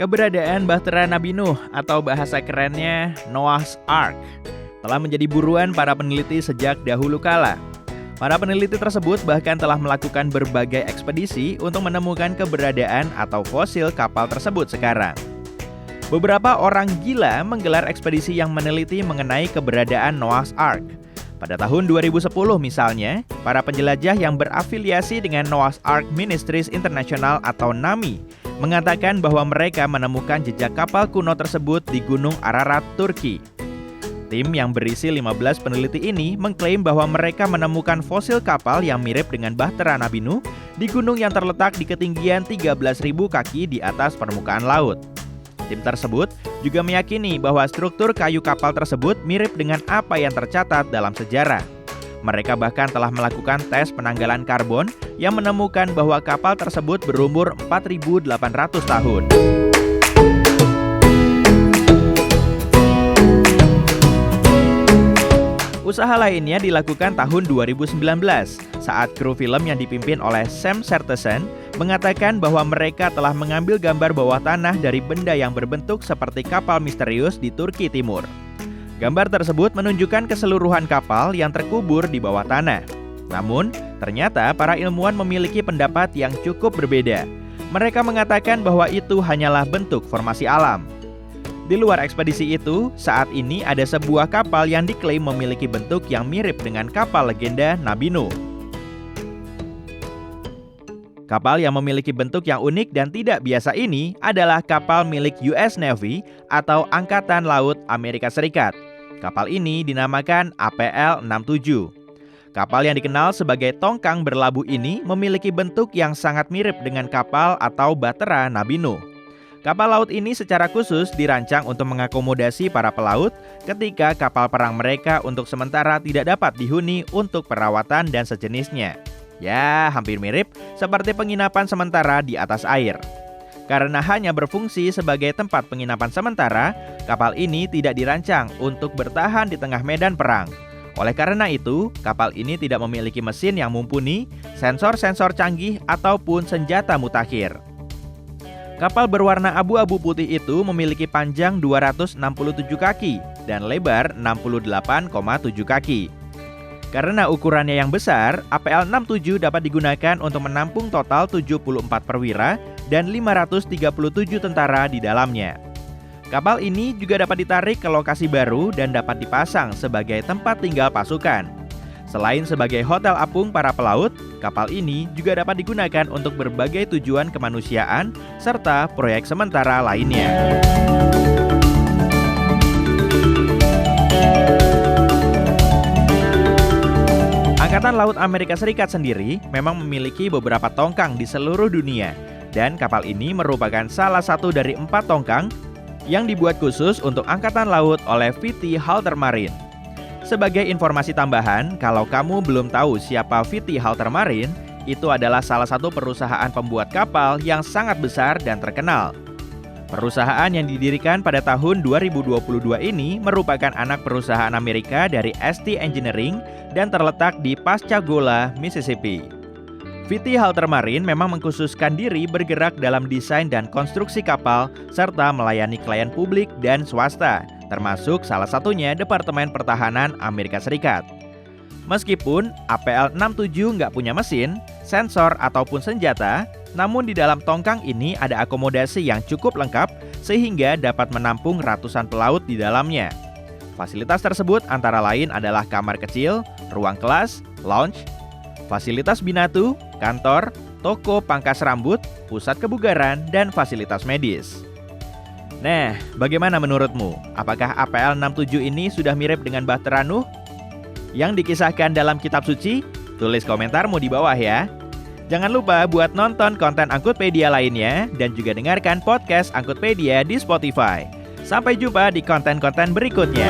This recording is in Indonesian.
Keberadaan Bahtera Nabi Nuh atau bahasa kerennya Noah's Ark telah menjadi buruan para peneliti sejak dahulu kala. Para peneliti tersebut bahkan telah melakukan berbagai ekspedisi untuk menemukan keberadaan atau fosil kapal tersebut sekarang. Beberapa orang gila menggelar ekspedisi yang meneliti mengenai keberadaan Noah's Ark. Pada tahun 2010 misalnya, para penjelajah yang berafiliasi dengan Noah's Ark Ministries International atau NAMI mengatakan bahwa mereka menemukan jejak kapal kuno tersebut di Gunung Ararat, Turki. Tim yang berisi 15 peneliti ini mengklaim bahwa mereka menemukan fosil kapal yang mirip dengan Bahtera Nabi Nuh di gunung yang terletak di ketinggian 13.000 kaki di atas permukaan laut. Tim tersebut juga meyakini bahwa struktur kayu kapal tersebut mirip dengan apa yang tercatat dalam sejarah. Mereka bahkan telah melakukan tes penanggalan karbon yang menemukan bahwa kapal tersebut berumur 4.800 tahun. Usaha lainnya dilakukan tahun 2019 saat kru film yang dipimpin oleh Sam Sertesen mengatakan bahwa mereka telah mengambil gambar bawah tanah dari benda yang berbentuk seperti kapal misterius di Turki Timur. Gambar tersebut menunjukkan keseluruhan kapal yang terkubur di bawah tanah. Namun, ternyata para ilmuwan memiliki pendapat yang cukup berbeda. Mereka mengatakan bahwa itu hanyalah bentuk formasi alam. Di luar ekspedisi itu, saat ini ada sebuah kapal yang diklaim memiliki bentuk yang mirip dengan kapal legenda Nabi Nuh. Kapal yang memiliki bentuk yang unik dan tidak biasa ini adalah kapal milik US Navy atau Angkatan Laut Amerika Serikat. Kapal ini dinamakan APL-67. Kapal yang dikenal sebagai tongkang berlabuh ini memiliki bentuk yang sangat mirip dengan kapal atau Bahtera Nabi Nuh. Kapal laut ini secara khusus dirancang untuk mengakomodasi para pelaut ketika kapal perang mereka untuk sementara tidak dapat dihuni untuk perawatan dan sejenisnya. Ya, hampir mirip seperti penginapan sementara di atas air. Karena hanya berfungsi sebagai tempat penginapan sementara, kapal ini tidak dirancang untuk bertahan di tengah medan perang. Oleh karena itu, kapal ini tidak memiliki mesin yang mumpuni, sensor-sensor canggih, ataupun senjata mutakhir. Kapal berwarna abu-abu putih itu memiliki panjang 267 kaki dan lebar 68,7 kaki. Karena ukurannya yang besar, APL-67 dapat digunakan untuk menampung total 74 perwira dan 537 tentara di dalamnya. Kapal ini juga dapat ditarik ke lokasi baru dan dapat dipasang sebagai tempat tinggal pasukan. Selain sebagai hotel apung para pelaut, kapal ini juga dapat digunakan untuk berbagai tujuan kemanusiaan serta proyek sementara lainnya. Angkatan Laut Amerika Serikat sendiri memang memiliki beberapa tongkang di seluruh dunia, dan kapal ini merupakan salah satu dari 4 tongkang yang dibuat khusus untuk Angkatan Laut oleh VT Halter Marine. Sebagai informasi tambahan, kalau kamu belum tahu siapa VT Halter Marine, itu adalah salah satu perusahaan pembuat kapal yang sangat besar dan terkenal. Perusahaan yang didirikan pada tahun 2022 ini merupakan anak perusahaan Amerika dari ST Engineering dan terletak di Pascagoula, Mississippi. VT Halter Marine memang mengkhususkan diri bergerak dalam desain dan konstruksi kapal serta melayani klien publik dan swasta, termasuk salah satunya Departemen Pertahanan Amerika Serikat. Meskipun APL-67 nggak punya mesin, sensor ataupun senjata, namun di dalam tongkang ini ada akomodasi yang cukup lengkap sehingga dapat menampung ratusan pelaut di dalamnya. Fasilitas tersebut antara lain adalah kamar kecil, ruang kelas, lounge, fasilitas binatu, kantor, toko pangkas rambut, pusat kebugaran, dan fasilitas medis. Nah, bagaimana menurutmu? Apakah APL-67 ini sudah mirip dengan Bahtera Nuh yang dikisahkan dalam kitab suci? Tulis komentarmu di bawah ya. Jangan lupa buat nonton konten Angkutpedia lainnya dan juga dengarkan podcast Angkutpedia di Spotify. Sampai jumpa di konten-konten berikutnya.